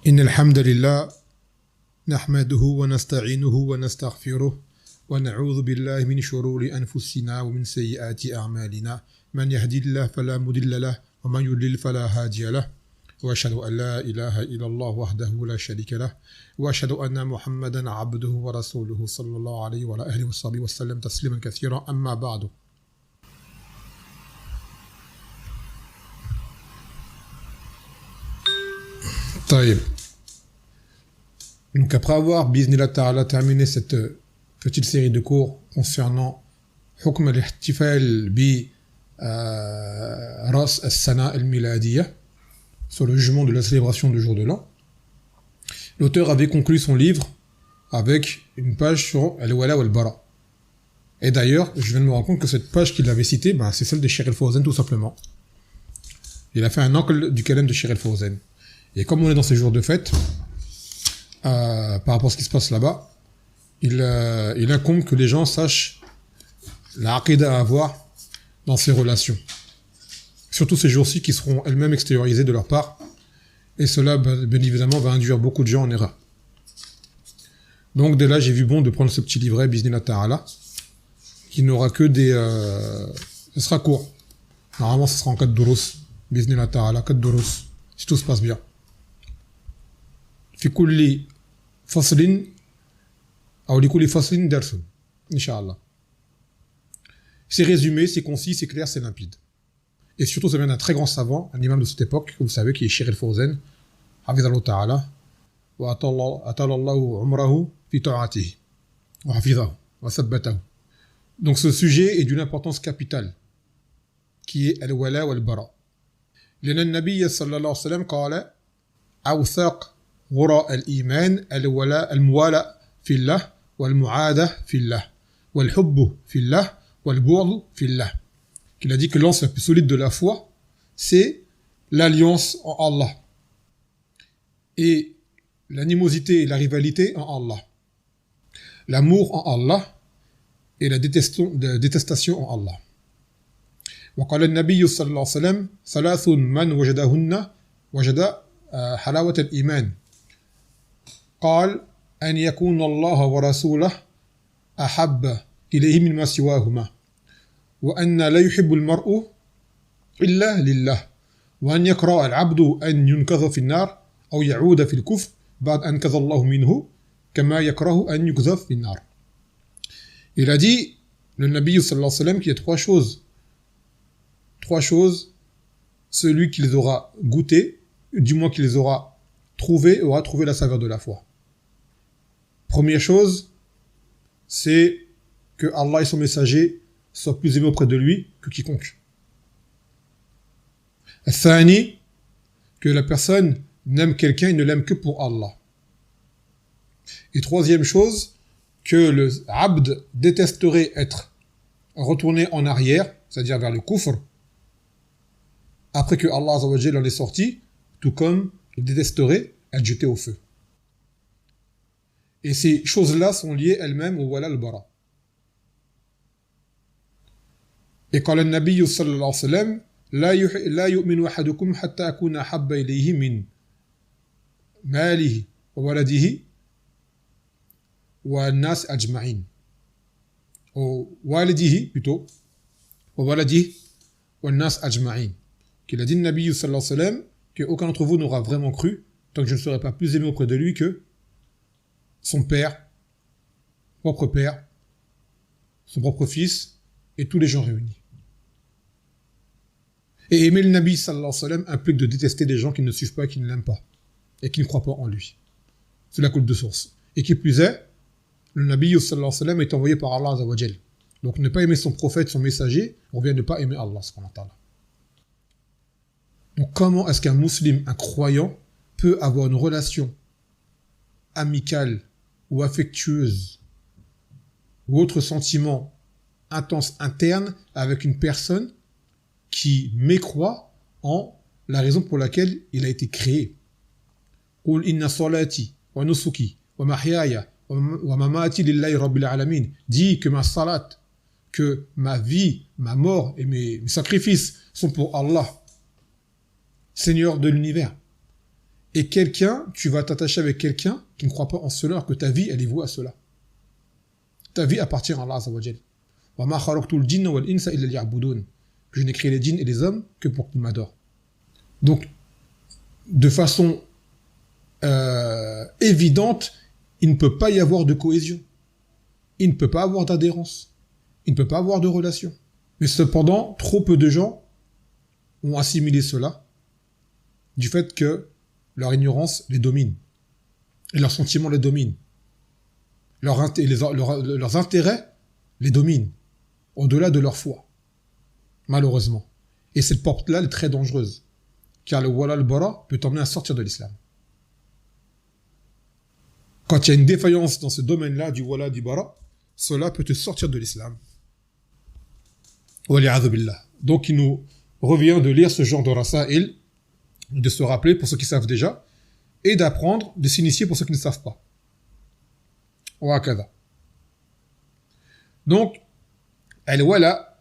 إن الحمد لله نحمده ونستعينه ونستغفره ونعوذ بالله من شرور أنفسنا ومن سيئات أعمالنا من يهدي الله فلا مضل له ومن يضلل فلا هادي له وأشهد أن لا إله إلا الله وحده لا شريك له وأشهد أن محمدا عبده ورسوله صلى الله عليه وعلى آله وصحبه وسلم تسليما كثيرا أما بعد. طيب. Donc après avoir, bi'idhnillah ta'ala, terminé cette petite série de cours concernant Hukm al-ihtifal bi Ras al-Sana al-Miladiyya, sur le jugement de la célébration du jour de l'an, l'auteur avait conclu son livre avec une page sur al-Wala wal-Bara. Et d'ailleurs, je viens de me rendre compte que cette page qu'il avait citée, c'est celle de Shaykh al-Fawzan tout simplement. Il a fait un angle du kalam de Shaykh al-Fawzan. Et comme on est dans ces jours de fête, par rapport à ce qui se passe là-bas, il incombe que les gens sachent la aqida à avoir dans ces relations. Surtout ces jours-ci qui seront elles-mêmes extériorisées de leur part. Et cela, bien évidemment, va induire beaucoup de gens en erreur. Donc dès là, j'ai vu bon de prendre ce petit livret, Bi'idhnillah ta'ala, qui n'aura que des... ce sera court. Normalement, ce sera en 4 durus. Bi'idhnillah ta'ala, 4 durus. Si tout se passe bien. في كل فصل أو لكل فصل درس إن شاء الله. C'est résumé, c'est concis, c'est clair, c'est limpide. Et surtout, ça vient d'un très grand savant, un imam de cette époque, vous savez, qui est Shaykh al-Fawzan, hafidhallahu ta'ala, wa atalallahu umrahu fi ta'atihi, wa hafidhahu, wa thabbatahu. Donc ce sujet est d'une importance capitale, qui est al-wala wal-bara. لأن النبي صلى الله عليه وسلم قال أوثق غراء الإيمان الولاء الموالاة في الله والمعادة في الله والحب في الله والبغض في الله. Il a dit que l'anse la plus solide de la foi, c'est l'alliance en Allah et l'animosité et la rivalité en Allah, l'amour en Allah et la détestation en Allah. وقال النبي صلى الله عليه وسلم ثلاث من وجدهن وجد حلاوة الإيمان قال أن يكون الله ورسوله أحب إليه مما سواهما وأن لا يحب المرء إلا لله وأن يكره العبد أن ينكذ في النار أو يعود في الكفر بعد أن كذا الله منه كما يكره أن يكذف في النار. Il a dit, le Nabi sallallahu alayhi wa sallam, qu'il y a trois choses, celui qui les aura goûtées, du moins qui les aura trouvées, aura trouvé la saveur de la foi. Première chose, c'est que Allah et son messager soient plus aimés auprès de lui que quiconque. Thani, que la personne n'aime quelqu'un et ne l'aime que pour Allah. Et troisième chose, que le abd détesterait être retourné en arrière, c'est-à-dire vers le kufr, après que Allah Azza wa Jalla en est sorti, tout comme il détesterait être jeté au feu. Et ces choses-là sont liées elles-mêmes au wala al-bara. Et quand le Nabi sallallahu alayhi wa sallam, la yu'minu ahadukum hatta akuna habba ilayhi min malihi wa waladihi wa nas ajma'in. Ou walidihi plutôt, wa waladihi wa nas ajma'in. Qu'il a dit le Nabi sallallahu alayhi wa sallam qu'aucun d'entre vous n'aura vraiment cru tant que je ne serai pas plus aimé auprès de lui que son père, son propre fils et tous les gens réunis. Et aimer le Nabi sallallahu alayhi wa sallam implique de détester des gens qui ne suivent pas et qui ne l'aiment pas et qui ne croient pas en lui. C'est la coule de source. Et qui plus est, le Nabi sallallahu alayhi wa sallam est envoyé par Allah Azza wa Jal. Donc ne pas aimer son prophète, son messager, on vient de ne pas aimer Allah subhanahu wa ta'ala. Donc comment est-ce qu'un musulman, un croyant, peut avoir une relation amicale ou affectueuse ou autre sentiment intense interne avec une personne qui mécroit en la raison pour laquelle il a été créé. قُلْ إِنَّ صَلَاتِي وَنُسُكِي وَمَحْيَايَ وَمَمَاتِي لِلَّهِ رَبِّ الْعَالَمِينَ. Dis que ma salat, que ma vie, ma mort et mes sacrifices sont pour Allah, Seigneur de l'univers. Et tu vas t'attacher avec quelqu'un qui ne croit pas en cela, alors que ta vie, elle est vouée à cela. Ta vie appartient à Allah Azza wa Jal. Wa ma khalaqtul jinna wal insa illa liya'budun. Je n'ai créé les djinns et les hommes que pour qu'ils m'adorent. Donc, de façon évidente, il ne peut pas y avoir de cohésion. Il ne peut pas avoir d'adhérence. Il ne peut pas avoir de relation. Mais cependant, trop peu de gens ont assimilé cela du fait que leur ignorance les domine. Et leurs sentiments les dominent. Leurs intérêts les dominent. Au-delà de leur foi. Malheureusement. Et cette porte-là, elle est très dangereuse. Car le wala al-bara peut t'emmener à sortir de l'islam. Quand il y a une défaillance dans ce domaine-là du wala du bara, cela peut te sortir de l'islam. Wali'adhu billah. Donc il nous revient de lire ce genre de rasail, de se rappeler pour ceux qui savent déjà, et d'apprendre, de s'initier pour ceux qui ne savent pas. Wa'akada. Donc, al-wala,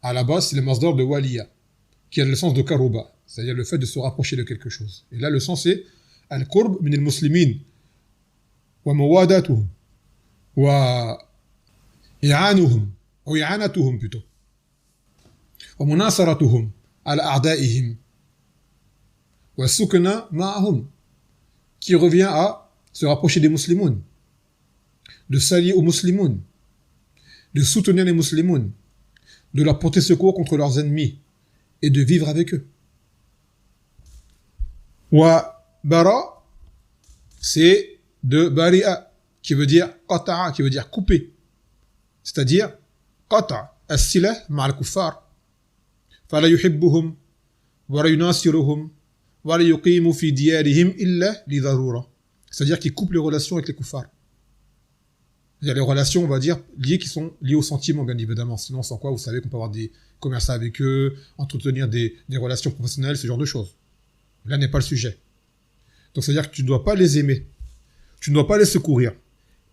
à la base, c'est le masdar de waliya, qui a le sens de karuba, c'est-à-dire le fait de se rapprocher de quelque chose. Et là, le sens est al-qurb min al-muslimin, wa mawadatuhum, wa i'anuhum, ou i'anatuhum plutôt, wa munasaratuhum, ala a'da'ihim, wa sukna ma'ahum, qui revient à se rapprocher des musulmans, de s'allier aux musulmans, de soutenir les musulmans, de leur porter secours contre leurs ennemis et de vivre avec eux. Wa bara, c'est de bari'a, qui veut dire qata'a, qui veut dire couper. C'est-à-dire qata' as-silah ma'al kuffar. Fala yuhibbuhum wa la yunasiruhum wa la yuqimu fi diyarihim illa li darura. C'est-à-dire qu'il coupe les relations avec les kuffars. Il y a les relations, on va dire, qui sont liées au sentiment, bien évidemment. Sinon, sans quoi, vous savez qu'on peut avoir des commerces avec eux, entretenir des relations professionnelles, ce genre de choses. Là n'est pas le sujet. Donc, c'est-à-dire que tu ne dois pas les aimer. Tu ne dois pas les secourir.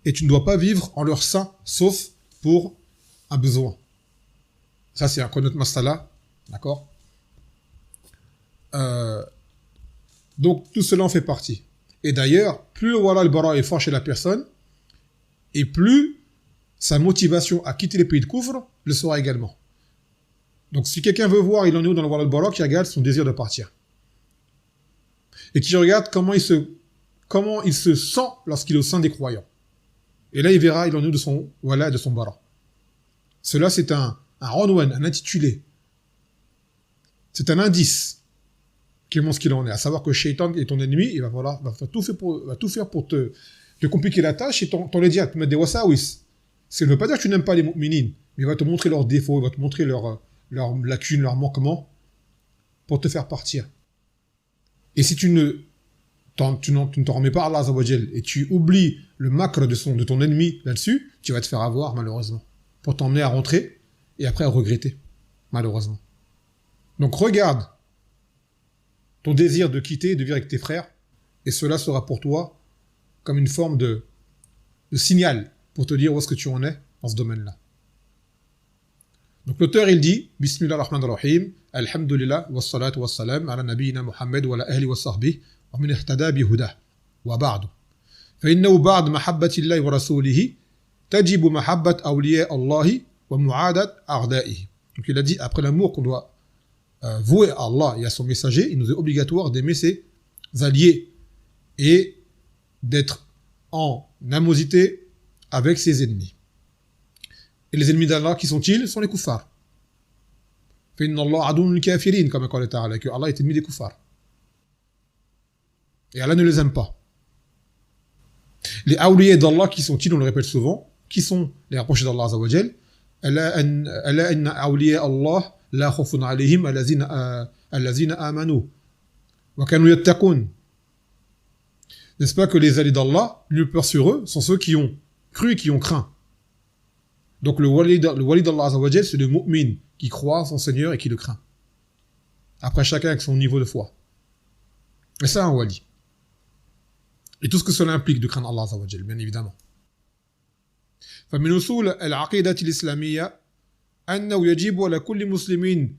Et tu ne dois pas vivre en leur sein, sauf pour un besoin. Ça, c'est un konot masala. D'accord ? Donc, tout cela en fait partie. Et d'ailleurs, plus le wala al-bara est fort chez la personne, et plus sa motivation à quitter les pays de couvre le sera également. Donc si quelqu'un veut voir, il en est où dans le wala al-bara, qui regarde son désir de partir. Et qui regarde comment il se sent lorsqu'il est au sein des croyants. Et là, il verra, il en est où de son wala et de son bara. Cela, c'est un renouan, un intitulé. C'est un indice qui montre ce qu'il en est. À savoir que Shaitan est ton ennemi, il va tout faire pour te compliquer la tâche et t'en les dire, te mettre des wasawis. Ça ne veut pas dire que tu n'aimes pas les mu'minines, mais il va te montrer leurs défauts, il va te montrer leurs lacunes, leurs manquements, pour te faire partir. Et si tu ne t'en remets pas à Allah Azza wa Jal, et tu oublies le macre de ton ennemi là-dessus, tu vas te faire avoir, malheureusement, pour t'emmener à rentrer, et après à regretter, malheureusement. Donc regarde ton désir de quitter, de vivre avec tes frères, et cela sera pour toi comme une forme de signal pour te dire où est-ce que tu en es dans ce domaine-là. Donc l'auteur, il dit Bismillah ar-Rahman ar-Rahim, Alhamdulillah, wa salatu wa salam, ala nabiyina Muhammad, wa ala ahli wa sahbih, wa min ihtada bi hudah, wa ba'du. Fa innahu ba'd mahabbati Allahi wa rasulihi, tajibu mahabbat awliya Allahi, wa mu'adat a'da'ihi. Donc il a dit, après l'amour qu'on doit vouer à Allah et à son messager, il nous est obligatoire d'aimer ses alliés et d'être en animosité avec ses ennemis. Et les ennemis d'Allah, qui sont-ils ? Sont les kuffars. فَإِنَّ اللَّهَ عَدُوٌّ لِلْكَافِرِينَ, comme قال تعالى, que Allah est ennemi des kuffars. Et Allah ne les aime pas. Les awliya d'Allah, qui sont-ils ? On le répète souvent. Qui sont les rapprochés d'Allah Azza wa Jal ? أَلَا إِنَّ أَوْلِيَاءَ اللَّهِ لَا خَوْفٌ عَلَيْهِمْ الَّذِينَ آمَنُوا وَكَانُوا يَتَّقُونَ. N'est-ce pas que les alliés d'Allah, nulle peur sur eux, sont ceux qui ont cru et qui ont craint. Donc le wali d'Allah Azza wa Jal, c'est le mu'min qui croit en son Seigneur et qui le craint. Après, chacun avec son niveau de foi. Et ça, un wali. Et tout ce que cela implique de craindre Allah Azza wa Jal, bien évidemment. فمن أصول العقيدة الإسلامية أنه يجب على كل مسلم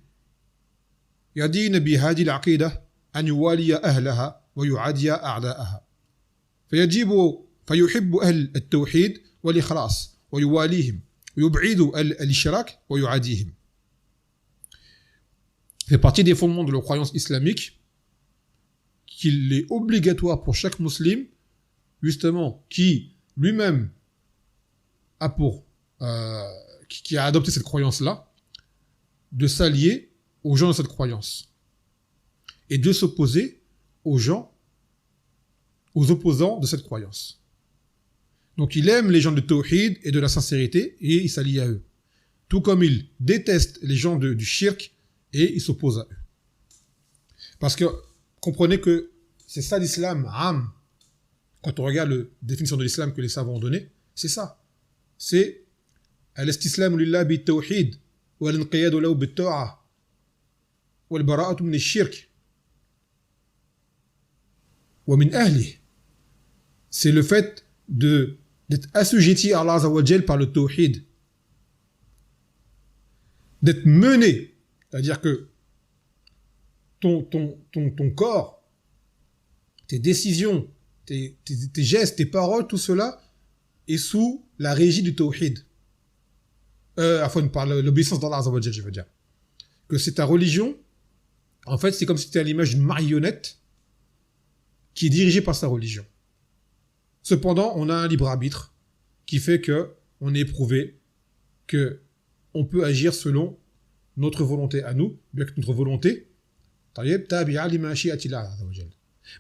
يدين بهذه العقيدة أن يوالي أهلها ويعادي أعداءها فيحب أهل التوحيد والإخلاص ويواليهم ويبعد الإشراك ويعاديهم. C'est partie des fondements de la croyance islamique qu'il est obligatoire pour chaque musulman, justement, qui lui-même a qui a adopté cette croyance-là, de s'allier aux gens de cette croyance et de s'opposer aux opposants de cette croyance. Donc il aime les gens de tawhid et de la sincérité et il s'allie à eux. Tout comme il déteste les gens du shirk et il s'oppose à eux. Parce que comprenez que c'est ça l'islam, am. Quand on regarde la définition de l'islam que les savants ont donnée, c'est ça. C'est al-istislam lillah bit-tawhid wal-inqiyad lahu bit-ta'a wal-bara'atu min ash-shirk wa min ahlihi. C'est le fait d'être assujetti à Allah Azza wa Jal par le tawhid, d'être mené, c'est-à-dire que ton corps, tes décisions, tes gestes, tes paroles, tout cela est sous la régie du tawhid. Par l'obéissance d'Allah Azza wa Jal, je veux dire. Que c'est ta religion, en fait, c'est comme si tu étais à l'image d'une marionnette qui est dirigée par sa religion. Cependant, on a un libre arbitre qui fait que on est éprouvé que on peut agir selon notre volonté à nous, bien que notre volonté,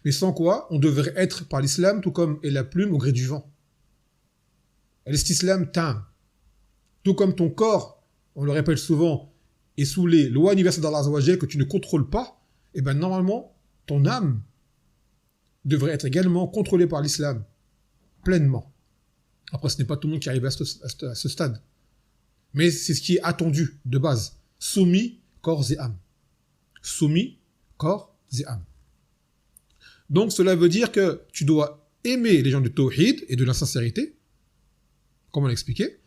mais sans quoi on devrait être par l'islam tout comme est la plume au gré du vent. L'islam tam. Tout comme ton corps, on le répète souvent, est sous les lois universelles d'Allah Azza wa Jal que tu ne contrôles pas, et bien normalement, ton âme devrait être également contrôlée par l'islam, pleinement. Après, ce n'est pas tout le monde qui arrive à ce stade. Mais c'est ce qui est attendu de base. Soumis, corps et âme. Soumis, corps et âme. Donc cela veut dire que tu dois aimer les gens du tawhid et de la sincérité, comme on l'a expliqué,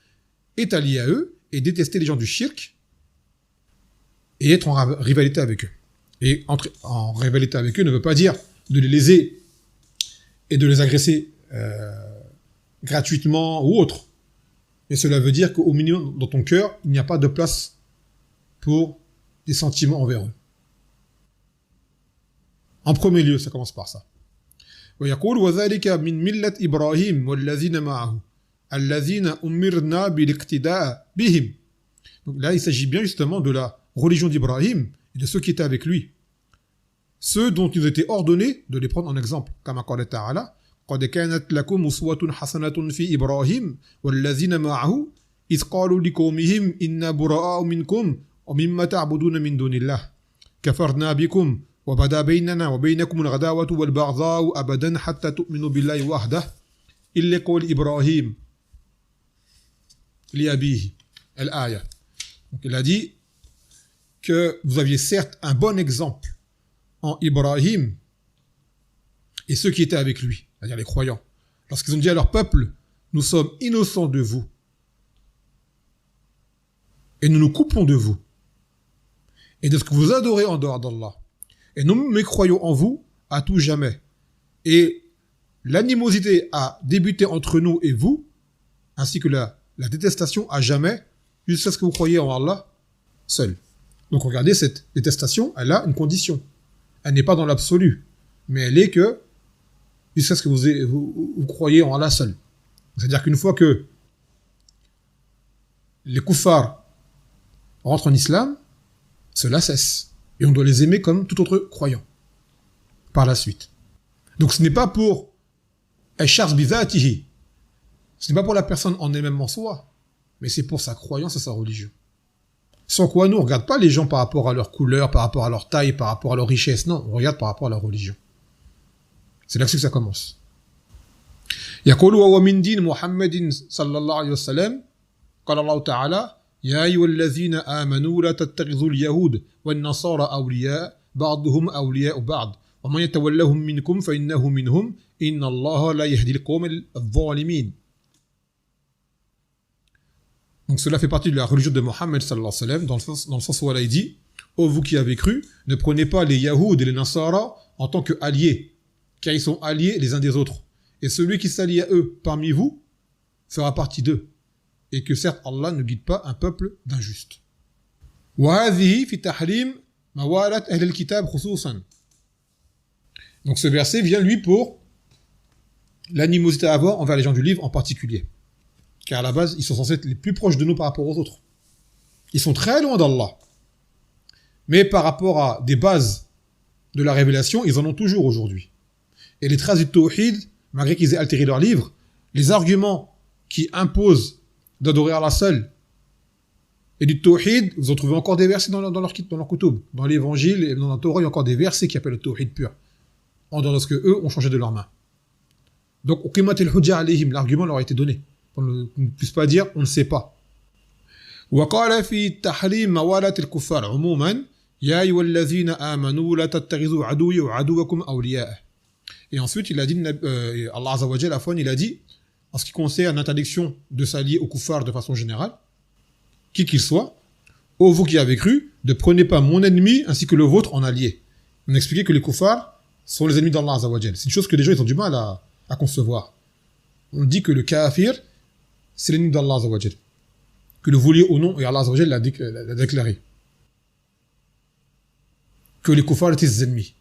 et t'allier à eux, et détester les gens du shirk, et être en rivalité avec eux. Et entrer en rivalité avec eux ne veut pas dire de les léser et de les agresser gratuitement ou autre. Et cela veut dire qu'au minimum, dans ton cœur, il n'y a pas de place pour des sentiments envers eux. En premier lieu, ça commence par ça. ويقول وذلك من ملة إبراهيم والذين معه الذين أمرنا بالاقتداء بهم. Donc là, il s'agit bien justement de la religion d'Ibrahim et de ceux qui étaient avec lui. Ceux dont il était ordonné de les prendre en exemple. Comme قال تعالى قد كانت لكم أسوة حسنة في إبراهيم والذين معه إذ قالوا لقومهم إنا براء منكم ومما تعبدون من دون الله كفرنا بكم وبدا بيننا وبينكم العداوة والبغضاء أبدا حتى تؤمنوا بالله وحده إلا قول إبراهيم لأبيه الآية. Donc il a dit que vous aviez certes un bon exemple en Ibrahim et ceux qui étaient avec lui, c'est-à-dire les croyants, lorsqu'ils ont dit à leur peuple, nous sommes innocents de vous et nous nous coupons de vous et de ce que vous adorez en dehors d'Allah, et nous mécroyons en vous à tout jamais, et l'animosité a débuté entre nous et vous, ainsi que la détestation à jamais, jusqu'à ce que vous croyez en Allah seul. Donc regardez, cette détestation, elle a une condition. Elle n'est pas dans l'absolu, mais elle est que jusqu'à ce que vous croyez en Allah seul. C'est-à-dire qu'une fois que les kuffars rentrent en islam, cela cesse. Et on doit les aimer comme tout autre croyant. Par la suite. Donc ce n'est pas pour ce n'est pas pour la personne en elle-même en soi, mais c'est pour sa croyance et sa religion. Sans quoi nous, on ne regarde pas les gens par rapport à leur couleur, par rapport à leur taille, par rapport à leur richesse. Non, on regarde par rapport à leur religion. C'est là-dessus que ça commence. يقول ومن دين محمد صلى الله عليه وسلم قال الله تعالى يا أيها الذين آمنوا لا تتخذوا اليهود والنصارى أولياء بعضهم أولياء بعض ومن يتولهم منكم فإنه منهم إن الله لا يهدي القوم الظالمين. Donc cela fait partie de la religion de Mohammed sallallahu alayhi wa sallam, dans le sens où Allah dit, ô vous qui avez cru, ne prenez pas les Yahoud et les Nasara en tant qu'alliés, car ils sont alliés les uns des autres. Et celui qui s'allie à eux parmi vous fera partie d'eux. Et que certes, Allah ne guide pas un peuple d'injustes. وَهَذِهِ فِي تَحْرِيمِ مَوَالَةِ أَهْلِ الْكِتَابِ خُصُوصًا. Donc ce verset vient, lui, pour l'animosité à avoir envers les gens du livre en particulier. Car à la base, ils sont censés être les plus proches de nous par rapport aux autres. Ils sont très loin d'Allah. Mais par rapport à des bases de la révélation, ils en ont toujours aujourd'hui. Et les traces du tawhid, malgré qu'ils aient altéré leur livre, les arguments qui imposent d'adorer Allah seul et du tawhid, vous en trouvez encore des versets dans leur kutub. Dans l'évangile et dans la Torah, il y a encore des versets qui appellent le tawhid pur. En dehors de ce que eux ont changé de leurs mains. Donc, l'argument leur a été donné. On ne puisse pas dire, on ne sait pas. وقال في تحريم موالاة الكفار عموما يا أيها الذين آمنوا لا تتخذوا عدوي وعدوكم أولياء. Et ensuite, il a dit, Allah Azza wa Jalla, il a dit, en ce qui concerne l'interdiction de s'allier aux kuffars de façon générale, qui qu'il soit, ô vous qui avez cru, ne prenez pas mon ennemi ainsi que le vôtre en allié. On expliquait que les kuffars sont les ennemis d'Allah Azza wa Jalla. C'est une chose que les gens ils ont du mal à concevoir. On dit que le kafir, c'est l'ennemi d'Allah Azza wa Jalla. Que le vouliez ou non, et Allah Azza wa Jalla l'a déclaré. Que les kuffars étaient ses ennemis.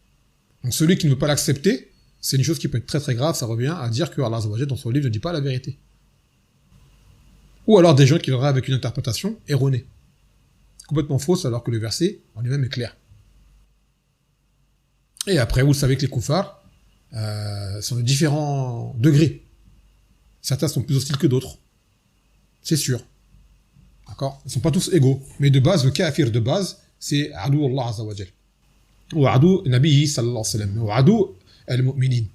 Donc celui qui ne veut pas l'accepter, c'est une chose qui peut être très très grave, ça revient à dire que Allah Azza wa Jalla dans son livre ne dit pas la vérité. Ou alors des gens qui l'auraient avec une interprétation erronée. Complètement fausse alors que le verset en lui-même est clair. Et après, vous savez que les kuffars sont de différents degrés. Certains sont plus hostiles que d'autres. C'est sûr. D'accord ? Ils ne sont pas tous égaux. Mais de base, le kafir de base, c'est Adou Allah Azza wa Jal. Ou Adou Nabihi sallallahu alayhi wa sallam. Ou Adou al-mu'minin.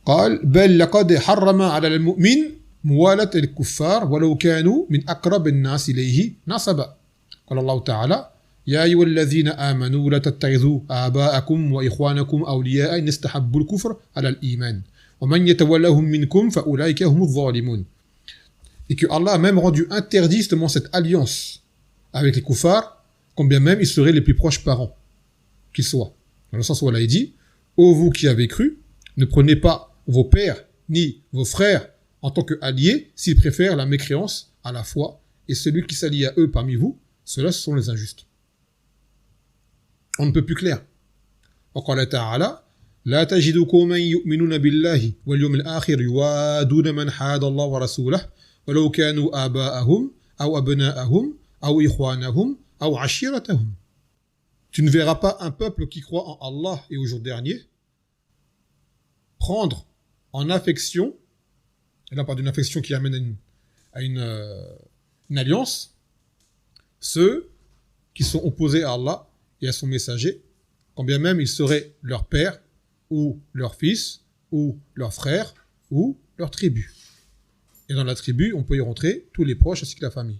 قال بل لقد حرم على المؤمن موالاة الكفار ولو كانوا من أقرب الناس إليه نسبا. قال الله تعالى يا أيها الذين آمنوا لا تتخذوا آباءكم وإخوانكم أولياء إن استحبوا الكفر على الإيمان ومن يتولهم منكم فأولئك هم الظالمون. Et que Allah a même rendu interdit justement cette alliance avec les kuffars, combien même ils seraient les plus proches parents qu'ils soient. Dans le sens où Allah a dit ô vous qui avez cru, ne prenez pas vos pères ni vos frères en tant qu'alliés s'ils préfèrent la mécréance à la foi, et celui qui s'allie à eux parmi vous, ceux-là sont les injustes. On ne peut plus clair. وقال تعالى لا تجد قوما يؤمنون بالله واليوم الآخر يوادون من حاد الله ورسوله ولو كانوا آباءهم أو أبناءهم أو إخوانهم أو عشيرتهم. Tu ne verras pas un peuple qui croit en Allah et au jour dernier prendre en affection, et là on parle d'une affection qui amène à une alliance, ceux qui sont opposés à Allah et à son messager, quand bien même ils seraient leur père, ou leur fils, ou leur frère, ou leur tribu. Et dans la tribu, on peut y rentrer tous les proches ainsi que la famille.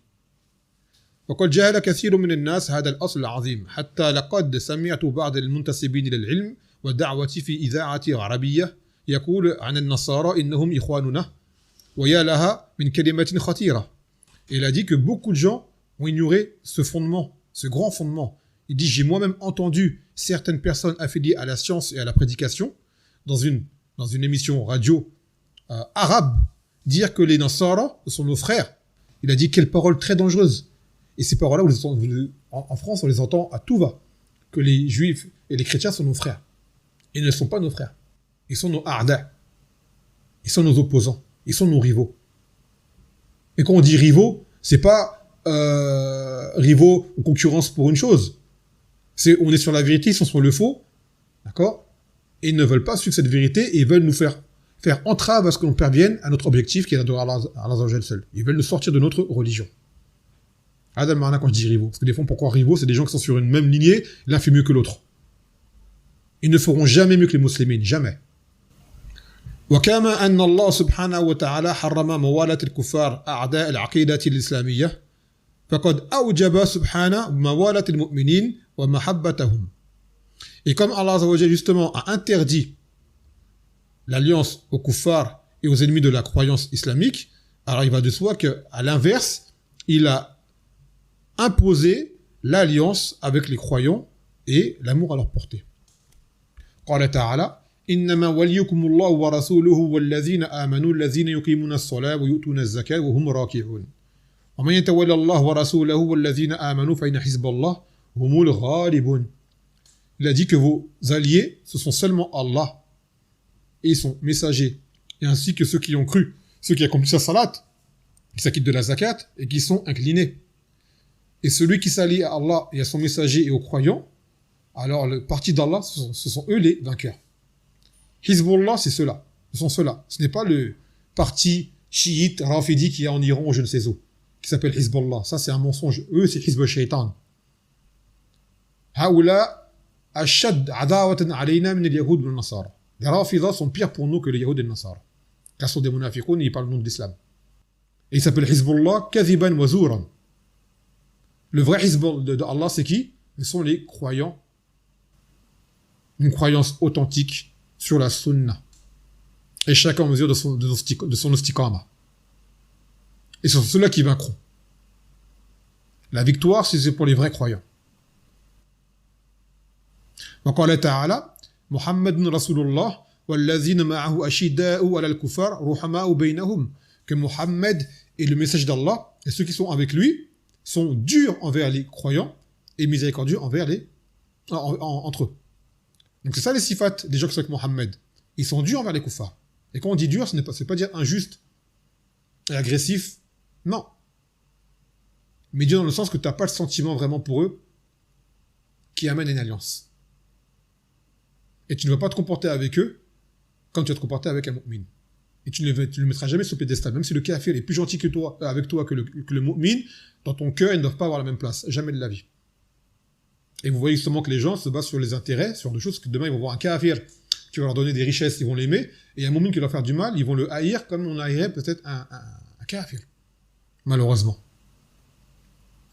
وقد جهل كثير من الناس هذا الأصل العظيم حتى لقد سمعت بعض المنتسبين للعلم والدعوة في إذاعة عربية يقول عن النصارى إنهم إخواننا ويا لها من كلمة خطيرة. Et il a dit que beaucoup de gens ont ignoré ce fondement, ce grand fondement. Il dit j'ai moi-même entendu certaines personnes affiliées à la science et à la prédication dans une émission radio arabe dire que les Nasara sont nos frères. Il a dit quelle parole très dangereuse. Et ces paroles-là, en France, on les entend à tout va. Que les juifs et les chrétiens sont nos frères. Ils ne sont pas nos frères. Ils sont nos a'da. Ils sont nos opposants. Ils sont nos rivaux. Et quand on dit rivaux, c'est pas rivaux ou concurrence pour une chose. On est sur la vérité, ils sont sur le faux. D'accord ? Et ils ne veulent pas suivre cette vérité et ils veulent nous faire entrave à ce que l'on parvienne à notre objectif qui est d'adorer Allah seul. Ils veulent nous sortir de notre religion. Adam Marna quand je dis rivaux. Parce que des fois, pourquoi rivaux ? C'est des gens qui sont sur une même lignée, l'un fait mieux que l'autre. Ils ne feront jamais mieux que les musulmans, jamais. وكما أن الله سبحانه وتعالى حرم موالاة الكفار أعداء العقيدة الإسلامية فقد أوجب سبحانه موالاة المؤمنين ومحبتهم. Et comme Allah Azza wa Jalla justement a interdit l'alliance aux kuffars et aux ennemis de la croyance islamique, alors il va de soi qu'à l'inverse, il a imposé l'alliance avec les croyants et l'amour à leur portée. قال تعالى إنما وليكم الله ورسوله والذين آمنوا الذين يقيمون الصلاة ويؤتون الزكاة وهم راكعون ومن يتولى الله ورسوله والذين آمنوا فإن حزب الله هم الغالبون. Il a dit que vos alliés, ce sont seulement Allah et son messager, et ainsi que ceux qui ont cru, ceux qui accomplissent la salat, qui s'acquittent de la zakat et qui sont inclinés. Et celui qui s'allie à Allah et à son messager et aux croyants, alors le parti d'Allah, ce sont eux les vainqueurs. Hizbullah, c'est ceux-là. Ce sont ceux-là. Ce n'est pas le parti chiite, rafidi qui est en Iran ou je ne sais où, qui s'appelle Hizbullah. Ça, c'est un mensonge. Eux, c'est Hizb al-Shaytan. Haoula ashad adawatan alayna min al-yahoud wal nasara. Les rafidas sont pires pour nous que les yahoud et les nasara. Car ce sont des munafiqoun et ils parlent le nom de l'islam. Et il s'appelle Hizbullah kadhiban wa zuran. Le vrai Hizb de Allah, c'est qui? Ce sont les croyants. Une croyance authentique sur la sunna. Et chacun en mesure de son istiqama. Et ce sont ceux-là qui vaincront. La victoire, c'est pour les vrais croyants. وقال تعالى محمد رسول الله والذين معه أشداء على الكفار رحماء بينهم. Que Mohammed est le message d'Allah et ceux qui sont avec lui sont durs envers les croyants et miséricordieux envers entre eux. Donc c'est ça les sifat des gens qui sont avec Mohammed. Ils sont durs envers les kuffars. Et quand on dit dur, c'est pas dire injuste et agressif. Non. Mais dur dans le sens que tu n'as pas le sentiment vraiment pour eux qui amène une alliance. Et tu ne vas pas te comporter avec eux comme tu vas te comporter avec un mu'min. Et tu ne le mettras jamais sur le piédestal. Même si le kafir est plus gentil que toi, avec toi que le mu'min, dans ton cœur, ils ne doivent pas avoir la même place. Jamais de la vie. Et vous voyez justement que les gens se basent sur les intérêts, sur des choses que demain ils vont voir un kafir qui va leur donner des richesses, ils vont l'aimer, et un mu'min qui va leur faire du mal, ils vont le haïr comme on haïrait peut-être un kafir. Malheureusement.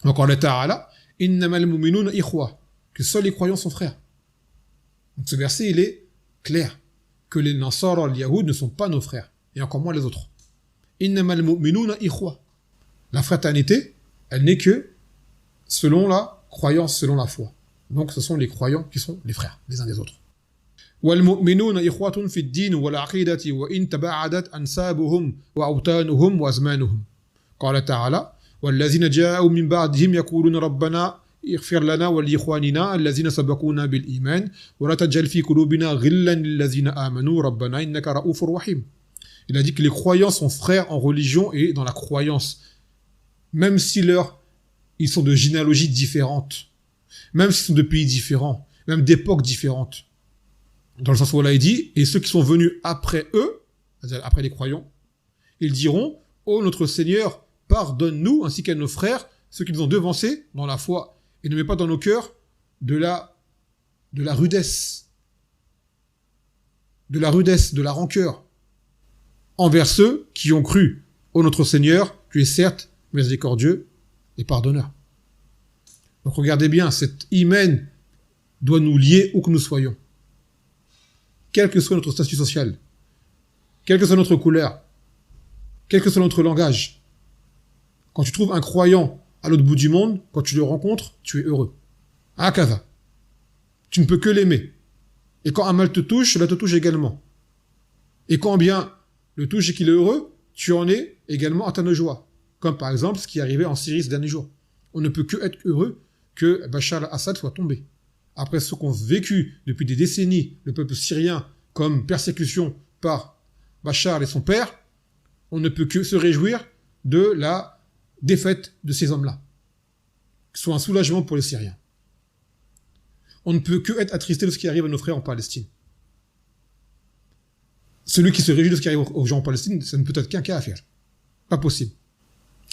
Donc Allah Ta'ala, innamal mu'minuna ikhwa, que seuls les croyants sont frères. Donc ce verset, il est clair, que les Nasara, les Yahoud ne sont pas nos frères, et encore moins les autres. Innamal mu'minuna ikhwa. La fraternité, elle n'est que selon la croyance, selon la foi. Donc ce sont les croyants qui sont les frères, les uns des autres. والمؤمنون إخوة في الدين والعقيدة وإن تباعدت أنسابهم وأوطانهم وأزمانهم. قال تعالى: والذين جاءوا من بعدهم يقولون ربنا اغفر لنا ولإخواننا الذين سبقونا بالإيمان ولا تجعل في قلوبنا غلا للذين آمنوا ربنا إنك رؤوف رحيم. Il a dit que les croyants sont frères en religion et dans la croyance, même si ils sont de généalogies différentes, même s'ils sont de pays différents, même d'époques différentes. Dans le sens où Allah dit, et ceux qui sont venus après eux, c'est-à-dire après les croyants, ils diront: ô notre Seigneur, pardonne-nous ainsi qu'à nos frères, ceux qui nous ont devancés dans la foi, et ne mets pas dans nos cœurs de la rudesse, de la rancœur envers ceux qui ont cru. Ô notre Seigneur, tu es certes miséricordieux et pardonneur. Donc regardez bien, cet iman doit nous lier où que nous soyons. Quel que soit notre statut social, quelle que soit notre couleur, quel que soit notre langage. Quand tu trouves un croyant à l'autre bout du monde, quand tu le rencontres, tu es heureux. Hakadha. Tu ne peux que l'aimer. Et quand un mal te touche, cela te touche également. Et quand bien le touche et qu'il est heureux, tu en es également atteint de joie. Comme par exemple ce qui est arrivé en Syrie ces derniers jours. On ne peut que être heureux que Bachar al-Assad soit tombé. Après ce qu'ont vécu depuis des décennies le peuple syrien comme persécution par Bachar et son père, on ne peut que se réjouir de la défaite de ces hommes-là. Que ce soit un soulagement pour les Syriens. On ne peut que être attristé de ce qui arrive à nos frères en Palestine. Celui qui se réjouit de ce qui arrive aux gens en Palestine, ça ne peut être qu'un cas à faire. Pas possible.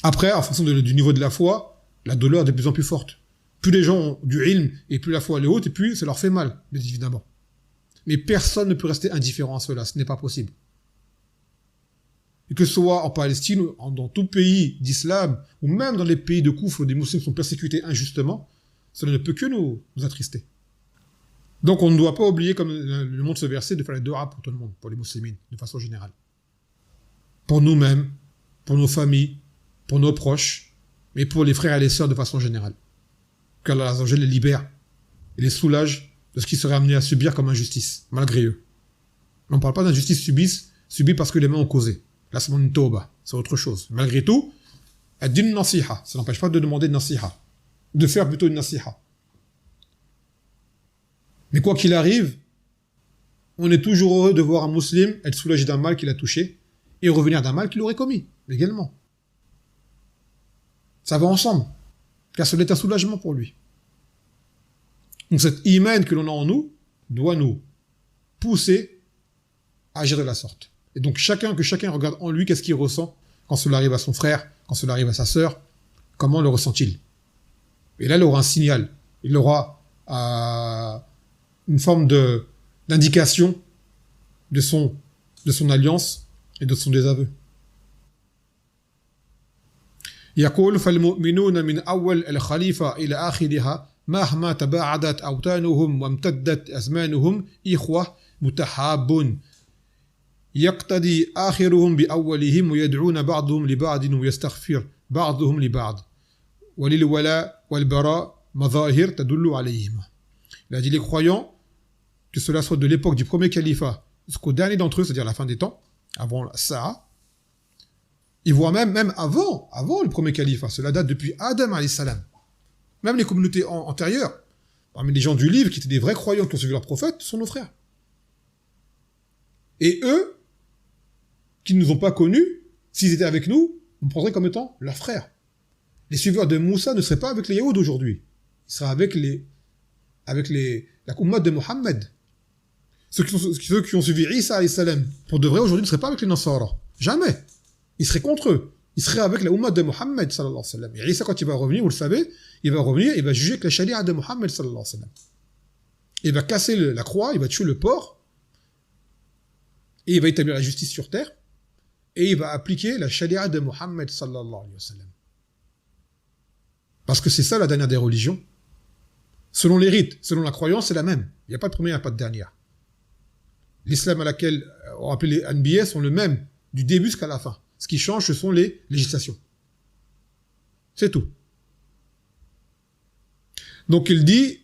Après, en fonction du niveau de la foi, la douleur est de plus en plus forte. Plus les gens ont du ilm et plus la foi elle est haute, et plus ça leur fait mal, bien évidemment. Mais personne ne peut rester indifférent à cela, ce n'est pas possible. Et que ce soit en Palestine, ou dans tout pays d'islam, ou même dans les pays de Koufre où des musulmans sont persécutés injustement, cela ne peut que nous attrister. Donc on ne doit pas oublier, comme le montre ce verset, de faire les dua pour tout le monde, pour les musulmans, de façon générale. Pour nous-mêmes, pour nos familles, pour nos proches, mais pour les frères et les sœurs de façon générale. Qu'Allah Azza wa Jalla les libère et les soulage de ce qu'ils seraient amenés à subir comme injustice, malgré eux. On ne parle pas d'injustice subie parce que les mains ont causé. Là, c'est une tauba, c'est autre chose. Malgré tout, ad-din nasiha, ça n'empêche pas de demander une nasiha, de faire plutôt une nasiha. Mais quoi qu'il arrive, on est toujours heureux de voir un musulman être soulagé d'un mal qu'il a touché et revenir d'un mal qu'il aurait commis, également. Ça va ensemble, car c'est un soulagement pour lui. Donc cet iman que l'on a en nous doit nous pousser à agir de la sorte. Et donc que chacun regarde en lui qu'est-ce qu'il ressent quand cela arrive à son frère, quand cela arrive à sa sœur, comment le ressent-il. Et là, il aura un signal, il aura une forme d'indication de son alliance et de son désaveu. يقول فالمؤمنون من أول الخليفة إلى آخرها مهما تباعدت أوطانهم وامتدت أزمانهم إخوة متحابون يقتدي آخرهم بأولهم ويدعون بعضهم لبعض ويستغفر بعضهم لبعض وللولاء والبراء مظاهر تدل عليهما. Il a dit les croyants, que cela soit de l'époque du premier califat jusqu'au dernier d'entre eux, c'est-à-dire la fin des temps, avant la Sa'a, et voire même avant le premier califat, cela date depuis Adam alayhi salam. Même les communautés antérieures, parmi les gens du livre qui étaient des vrais croyants qui ont suivi leur prophète, sont nos frères. Et eux, qui ne nous ont pas connus, s'ils étaient avec nous, on prendrait comme étant leurs frères. Les suiveurs de Moussa ne seraient pas avec les Yahoud aujourd'hui. Ils seraient avec la Ummah de Mohammed. Ceux qui ont suivi Isa alayhi salam, pour de vrai aujourd'hui, ne seraient pas avec les Nasara. Jamais. Ils seraient contre eux. Ils seraient avec la Ummah de Mohammed sallallahu alayhi wa sallam. Et Isa, quand il va revenir, vous le savez, il va revenir, il va juger avec la charia de Mohammed sallallahu alayhi wa sallam. Il va casser la croix, il va tuer le porc, et il va établir la justice sur terre, et il va appliquer la charia de Mohammed sallallahu alayhi wa sallam. Parce que c'est ça la dernière des religions. Selon les rites, selon la croyance, c'est la même. Il n'y a pas de première, il n'y a pas de dernière. L'islam à laquelle on appelle les Anbiya sont le même, du début jusqu'à la fin. Ce qui change, ce sont les législations. C'est tout. Donc il dit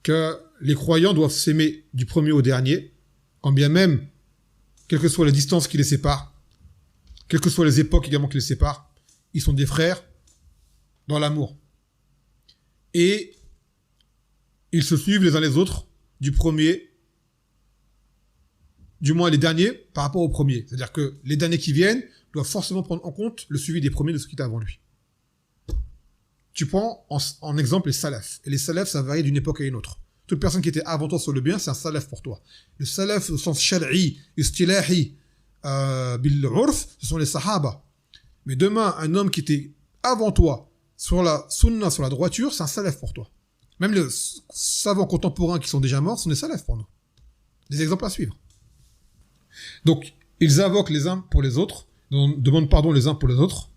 que les croyants doivent s'aimer du premier au dernier, quand bien même, quelle que soit la distance qui les sépare, quelles que soient les époques également qui les séparent, ils sont des frères dans l'amour. Et ils se suivent les uns les autres du premier, du moins les derniers, par rapport aux premiers. C'est-à-dire que les derniers qui viennent doivent forcément prendre en compte le suivi des premiers de ceux qui étaient avant lui. Tu prends en exemple les salafs. Et les salafs, ça varie d'une époque à une autre. Toute personne qui était avant toi sur le bien, c'est un salaf pour toi. Le salaf au sens shar'i, istilahi, bil-urf, ce sont les sahaba. Mais demain, un homme qui était avant toi sur la sunna, sur la droiture, c'est un salaf pour toi. Même les savants contemporains qui sont déjà morts sont des salafs pour nous. Des exemples à suivre. Donc, ils invoquent les uns pour les autres, demandent pardon les uns pour les autres,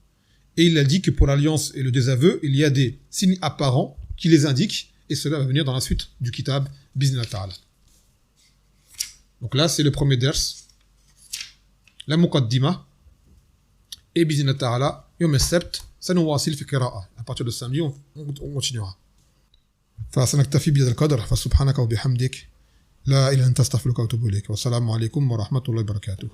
et il a dit que pour l'alliance et le désaveu, il y a des signes apparents qui les indiquent, et cela va venir dans la suite du kitab Biznillah Ta'ala. Donc là, c'est le premier ders, la muqaddima, et Biznillah Ta'ala, yom al-sabt, sanuwasil fi qira'a. À partir de samedi, on continuera. فسنكتفي بهذا القدر فسبحانك وبحمدك لا إله إلا أنت أستغفرك وأتوب إليك والسلام عليكم ورحمة الله وبركاته.